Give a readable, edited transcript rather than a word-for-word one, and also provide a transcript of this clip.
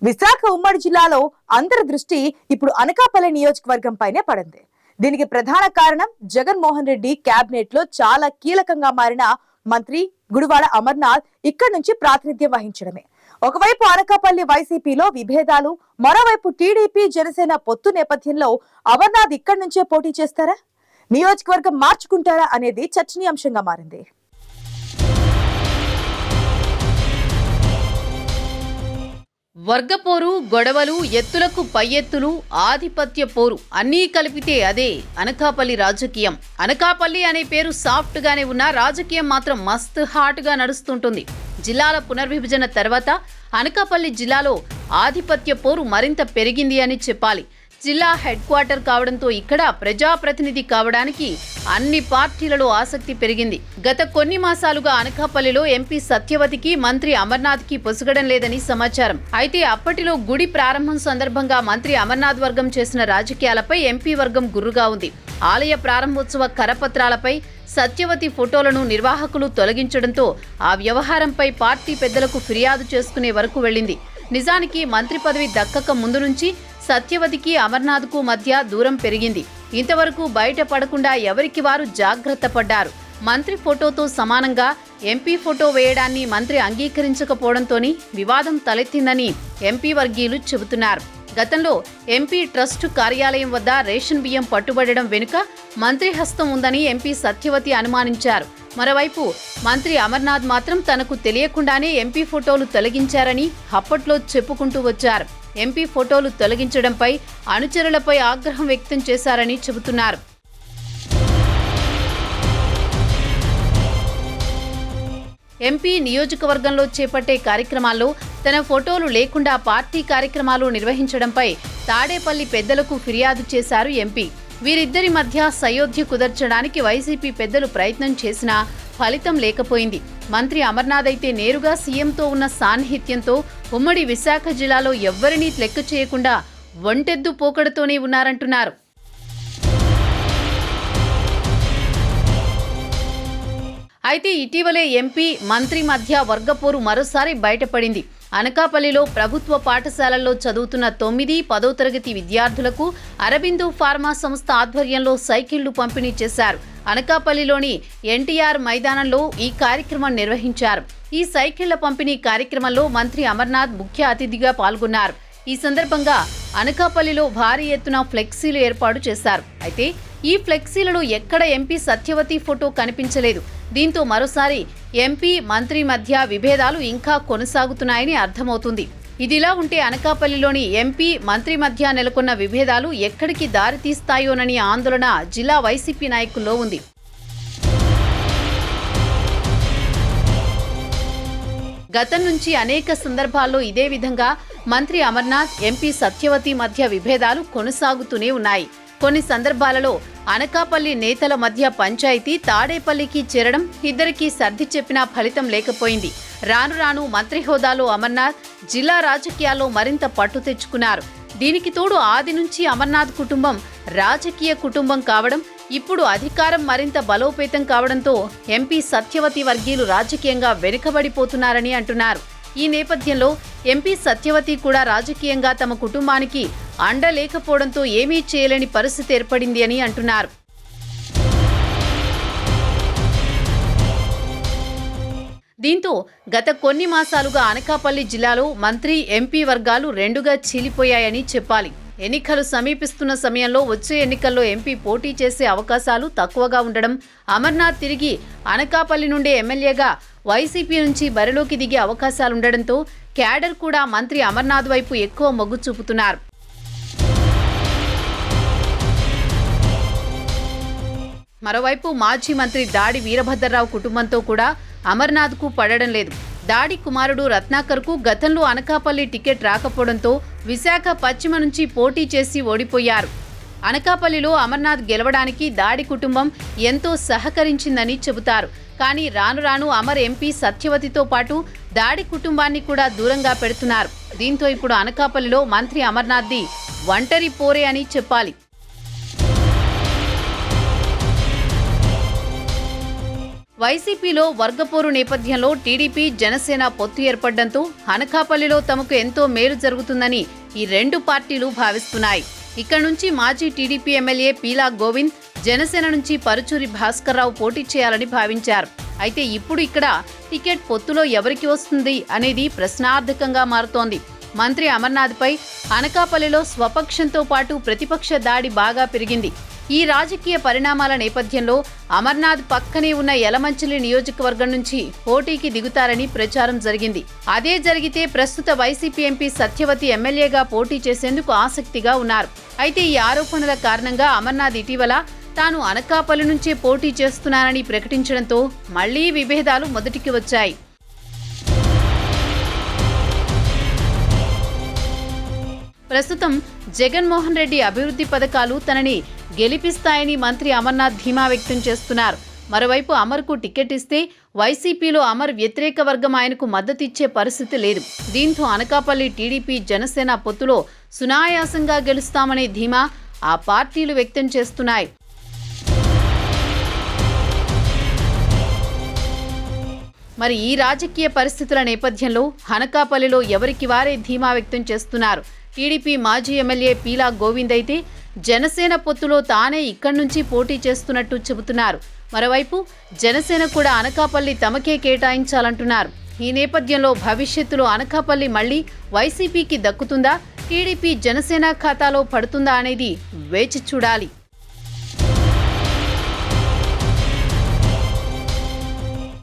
విశాఖ ఉమ్మడి జిల్లాలో అందరి దృష్టి ఇప్పుడు అనకాపల్లి నియోజకవర్గం పైనే పడింది. దీనికి ప్రధాన కారణం జగన్మోహన్ రెడ్డి కేబినెట్ లో చాలా కీలకంగా మారిన మంత్రి గుడివాడ అమర్నాథ్ ఇక్కడి నుంచి ప్రాతినిధ్యం వహించడమే. ఒకవైపు అనకాపల్లి వైసీపీలో విభేదాలు, మరోవైపు టీడీపీ జనసేన పొత్తు నేపథ్యంలో అమర్నాథ్ ఇక్కడి నుంచే పోటీ చేస్తారా, నియోజకవర్గం మార్చుకుంటారా అనేది చర్చనీయాంశంగా మారింది. వర్గపోరు, గొడవలు, ఎత్తులకు పై ఎత్తులు, ఆధిపత్య పోరు అన్నీ కలిపితే అదే అనకాపల్లి రాజకీయం. అనకాపల్లి అనే పేరు సాఫ్ట్ గానే ఉన్నా రాజకీయం మాత్రం మస్త్ హాట్ గా నడుస్తుంటుంది. జిల్లాల పునర్విభజన తర్వాత అనకాపల్లి జిల్లాలో ఆధిపత్య పోరు మరింత పెరిగింది అని చెప్పాలి. జిల్లా హెడ్ క్వార్టర్ కావడంతో ఇక్కడ ప్రజాప్రతినిధి కావడానికి అన్ని పార్టీలలో ఆసక్తి పెరిగింది. గత కొన్ని మాసాలుగా అనకాపల్లిలో ఎంపీ సత్యవతికి, మంత్రి అమర్నాథ్కి పొసగడం లేదని సమాచారం. అయితే అప్పటిలో గుడి ప్రారంభం సందర్భంగా మంత్రి అమర్నాథ్ వర్గం చేసిన రాజకీయాలపై ఎంపీ వర్గం గుర్రుగా ఉంది. ఆలయ ప్రారంభోత్సవ కరపత్రాలపై సత్యవతి ఫోటోలను నిర్వాహకులు తొలగించడంతో ఆ వ్యవహారంపై పార్టీ పెద్దలకు ఫిర్యాదు చేసుకునే వరకు వెళ్లింది. నిజానికి మంత్రి పదవి దక్కక ముందు నుంచి సత్యవతికి, అమర్నాథ్కు మధ్య దూరం పెరిగింది. ఇంతవరకు బయట పడకుండా ఎవరికి వారు జాగ్రత్త పడ్డారు. మంత్రి ఫోటోతో సమానంగా ఎంపీ ఫోటో వేయడాన్ని మంత్రి అంగీకరించకపోవడంతోనే వివాదం తలెత్తిందని ఎంపీ వర్గీయులు చెబుతున్నారు. గతంలో ఎంపీ ట్రస్ట్ కార్యాలయం వద్ద రేషన్ బియ్యం పట్టుబడడం వెనుక మంత్రి హస్తం ఉందని ఎంపీ సత్యవతి అనుమానించారు. మరోవైపు మంత్రి అమర్నాథ్ మాత్రం తనకు తెలియకుండానే ఎంపీ ఫోటోలు తొలగించారని అప్పట్లో చెప్పుకుంటూ వచ్చారు. ఎంపీ ఫోటోలు తొలగించడంపై అనుచరులపై ఆగ్రహం వ్యక్తం చేశారని చెబుతున్నారు. ఎంపీ నియోజకవర్గంలో చేపట్టే కార్యక్రమాల్లో తన ఫోటోలు లేకుండా పార్టీ కార్యక్రమాలు నిర్వహించడంపై తాడేపల్లి పెద్దలకు ఫిర్యాదు చేశారు ఎంపీ. వీరిద్దరి మధ్య సయోధ్య కుదర్చడానికి వైసీపీ పెద్దలు ప్రయత్నం చేసినా ఫలితం లేకపోయింది. మంత్రి అమర్నాథ్ అయితే నేరుగా సీఎంతో ఉన్న సాన్నిహిత్యంతో ఉమ్మడి విశాఖ జిల్లాలో ఎవ్వరినీ లెక్క చేయకుండా ఒంటెద్దు పోకడతోనే ఉన్నారంటున్నారు. అయితే ఇటీవలే ఎంపీ, మంత్రి మధ్య వర్గపోరు మరోసారి బయటపడింది. అనకాపల్లిలో ప్రభుత్వ పాఠశాలల్లో చదువుతున్న 9, 10వ తరగతి విద్యార్థులకు అరబిందో ఫార్మా సంస్థ ఆధ్వర్యంలో సైకిళ్లు పంపిణీ చేశారు. అనకాపల్లిలోని ఎన్టీఆర్ మైదానంలో ఈ కార్యక్రమం నిర్వహించారు. ఈ సైకిళ్ల పంపిణీ కార్యక్రమంలో మంత్రి అమర్నాథ్ ముఖ్య అతిథిగా పాల్గొన్నారు. ఈ సందర్భంగా అనకాపల్లిలో భారీ ఎత్తున ఫ్లెక్సీలు ఏర్పాటు చేశారు. అయితే ఈ ఫ్లెక్సీలలో ఎక్కడ ఎంపీ సత్యవతి ఫోటో కనిపించలేదు. దీంతో మరోసారి ఎంపీ, మంత్రి మధ్య విభేదాలు ఇంకా కొనసాగుతున్నాయని అర్థమవుతుంది. ఇదిలా ఉంటే అనకాపల్లిలోని ఎంపీ, మంత్రి మధ్య నెలకొన్న విభేదాలు ఎక్కడికి దారితీస్తాయోనని ఆందోళన జిల్లా వైసీపీ నాయకుల్లో ఉంది. గతం నుంచి అనేక సందర్భాల్లో ఇదే విధంగా మంత్రి అమర్నాథ్, ఎంపీ సత్యవతి మధ్య విభేదాలు కొనసాగుతూనే ఉన్నాయి. కొన్ని సందర్భాలలో అనకాపల్లి నేతల మధ్య పంచాయతీ తాడేపల్లికి చేరడం, ఇద్దరికీ సర్ది చెప్పినా ఫలితం లేకపోయింది. రాను రాను మంత్రి హోదాలో అమర్నాథ్ జిల్లా రాజకీయాల్లో మరింత పట్టు తెచ్చుకున్నారు. దీనికి తోడు ఆది నుంచి అమర్నాథ్ కుటుంబం రాజకీయ కుటుంబం కావడం, ఇప్పుడు అధికారం మరింత బలోపేతం కావడంతో ఎంపీ సత్యవతి వర్గీయులు రాజకీయంగా వెనుకబడిపోతున్నారని అంటున్నారు. ఈ నేపథ్యంలో ఎంపీ సత్యవతి కూడా రాజకీయంగా తమ కుటుంబానికి అండ లేకపోవడంతో ఏమీ చేయలేని పరిస్థితి ఏర్పడింది అని అంటున్నారు. దీంతో గత కొన్ని మాసాలుగా అనకాపల్లి జిల్లాలో మంత్రి, ఎంపీ వర్గాలు రెండుగా చీలిపోయాయని చెప్పాలి. ఎన్నికలు సమీపిస్తున్న సమయంలో వచ్చే ఎన్నికల్లో ఎంపీ పోటీ చేసే అవకాశాలు తక్కువగా ఉండడం, అమర్నాథ్ తిరిగి అనకాపల్లి నుండే ఎమ్మెల్యేగా వైసీపీ నుంచి బరిలోకి దిగే అవకాశాలుండడంతో క్యాడర్ కూడా మంత్రి అమర్నాథ్ వైపు ఎక్కువ మొగ్గు చూపుతున్నారు. మరోవైపు మాజీ మంత్రి దాడి వీరభద్రరావు కుటుంబంతో కూడా అమర్నాథ్కు పడడం లేదు. దాడి కుమారుడు రత్నాకర్కు గతంలో అనకాపల్లి టికెట్ రాకపోవడంతో విశాఖ పశ్చిమ నుంచి పోటీ చేసి ఓడిపోయారు. అనకాపల్లిలో అమర్నాథ్ గెలవడానికి దాడి కుటుంబం ఎంతో సహకరించిందని చెబుతారు. కానీ రాను రాను అమర్ ఎంపీ సత్యవతితో పాటు దాడి కుటుంబాన్ని కూడా దూరంగా పెడుతున్నారు. దీంతో ఇప్పుడు అనకాపల్లిలో మంత్రి అమర్నాథ్ది ఒంటరి పోరే అని చెప్పాలి. వైసీపీలో వర్గపోరు నేపథ్యంలో టీడీపీ జనసేన పొత్తు ఏర్పడడంతో అనకాపల్లిలో తమకు ఎంతో మేలు జరుగుతుందని ఈ రెండు పార్టీలు భావిస్తున్నాయి. ఇక్కడ నుంచి మాజీ టీడీపీ ఎమ్మెల్యే పీలా గోవింద్, జనసేన నుంచి పరుచూరి భాస్కర్రావు పోటీ చేయాలని భావించారు. అయితే ఇప్పుడు ఇక్కడ టికెట్ పొత్తులో ఎవరికి వస్తుంది అనేది ప్రశ్నార్థకంగా మారుతోంది. మంత్రి అమర్నాథ్పై అనకాపల్లిలో స్వపక్షంతో పాటు ప్రతిపక్ష దాడి బాగా పెరిగింది. ఈ రాజకీయ పరిణామాల నేపథ్యంలో అమర్నాథ్ పక్కనే ఉన్న యలమంచిలి నియోజకవర్గం నుంచి పోటీకి దిగుతారని ప్రచారం జరిగింది. అదే జరిగితే ప్రస్తుత వైసీపీ ఎంపీ సత్యవతి ఎమ్మెల్యేగా పోటీ చేసేందుకు ఆసక్తిగా ఉన్నారు. అయితే ఈ ఆరోపణల కారణంగా అమర్నాథ్ ఇటీవల తాను అనకాపల్లి నుంచే పోటీ చేస్తున్నానని ప్రకటించడంతో మళ్లీ విభేదాలు మొదటికి వచ్చాయి. ప్రస్తుతం జగన్మోహన్ రెడ్డి అభివృద్ధి పథకాలు తనని గెలిపిస్తాయని మంత్రి అమర్నాథ్ ధీమా వ్యక్తం చేస్తున్నారు. మరోవైపు అమర్కు టికెట్ ఇస్తే వైసీపీలో అమర్ వ్యతిరేక వర్గం ఆయనకు మద్దతిచ్చే పరిస్థితి లేదు. దీంతో అనకాపల్లి టీడీపీ జనసేన పొత్తులో సునాయాసంగా గెలుస్తామనే ధీమా ఆ పార్టీలు వ్యక్తం చేస్తున్నాయి. మరి ఈ రాజకీయ పరిస్థితుల నేపథ్యంలో అనకాపల్లిలో ఎవరికి వారే ధీమా వ్యక్తం చేస్తున్నారు. టీడీపీ మాజీ ఎమ్మెల్యే పీలా గోవింద్ అయితే జనసేన పొత్తులో తానే ఇక్కడి నుంచి పోటీ చేస్తున్నట్టు చెబుతున్నారు. మరోవైపు జనసేన కూడా అనకాపల్లి తమకే కేటాయించాలంటున్నారు. ఈ నేపథ్యంలో భవిష్యత్తులో అనకాపల్లి మళ్లీ వైసీపీకి దక్కుతుందా, టీడీపీ జనసేన ఖాతాలో పడుతుందా అనేది వేచి చూడాలి.